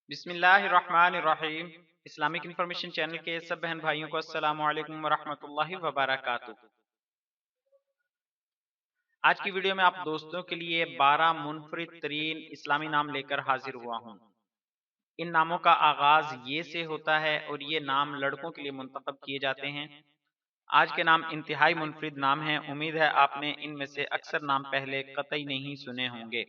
بسم اللہ الرحمن الرحیم۔ اسلامک انفارمیشن چینل کے سب بہن بھائیوں کو السلام علیکم ورحمۃ اللہ وبرکاتہ۔ آج کی ویڈیو میں آپ دوستوں کے لیے 12 منفرد ترین اسلامی نام لے کر حاضر ہوا ہوں۔ ان ناموں کا آغاز یہ سے ہوتا ہے اور یہ نام لڑکوں کے لیے منتخب کیے جاتے ہیں۔ آج کے نام انتہائی منفرد نام ہیں، امید ہے آپ نے ان میں سے اکثر نام پہلے قطعی نہیں سنے ہوں گے۔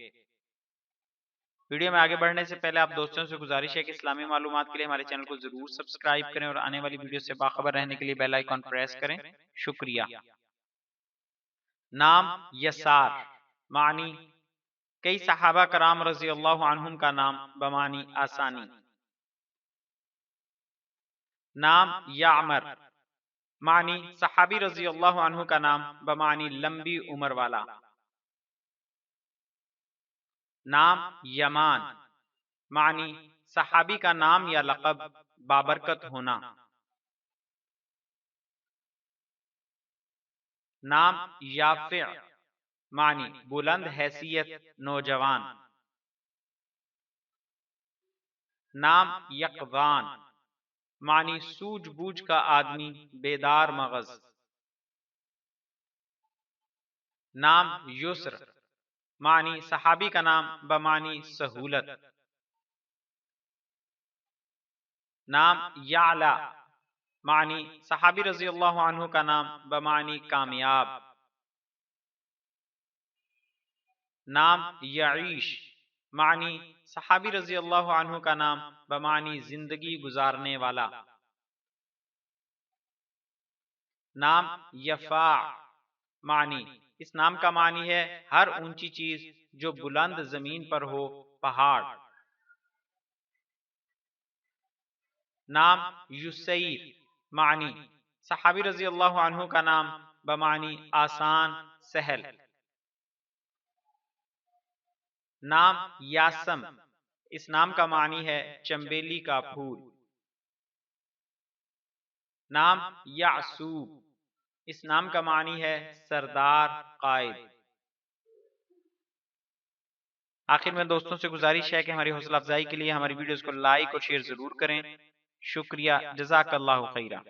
ویڈیو میں آگے بڑھنے سے پہلے آپ دوستوں سے گزارش ہے کہ اسلامی معلومات کے لیے ہمارے چینل کو ضرور سبسکرائب کریں اور آنے والی ویڈیو سے باخبر رہنے کے لیے بیل آئیکن پریس کریں۔ شکریہ۔ نام یسار، معنی کئی صحابہ کرام رضی اللہ عنہم کا نام بمعنی آسانی۔ نام یعمر، معنی صحابی رضی اللہ عنہ کا نام بمعنی لمبی عمر والا۔ نام یمان، معنی صحابی کا نام یا لقب بابرکت ہونا۔ نام یافع، معنی بلند حیثیت نوجوان۔ نام یقظان، معنی سوجھ بوجھ کا آدمی بیدار مغز۔ نام یسر، معنی صحابی کا نام بمعنی سہولت۔ نام یعلا، معنی صحابی رضی اللہ عنہ کا نام بمعنی کامیاب۔ نام یعیش، معنی صحابی رضی اللہ عنہ کا نام بمعنی زندگی گزارنے والا۔ نام یفاع، معنی اس نام کا معنی ہے ہر اونچی چیز جو بلند زمین پر ہو، پہاڑ۔ نام یسیر، معنی صحابی رضی اللہ عنہ کا نام بمعنی آسان سہل۔ نام یاسم، اس نام کا معنی ہے چنبیلی کا پھول۔ نام یعصوب، اس نام کا معنی ہے سردار قائد۔ آخر میں دوستوں سے گزارش ہے کہ ہماری حوصلہ افزائی کے لیے ہماری ویڈیوز کو لائک اور شیئر ضرور کریں۔ شکریہ، جزاک اللہ خیرہ۔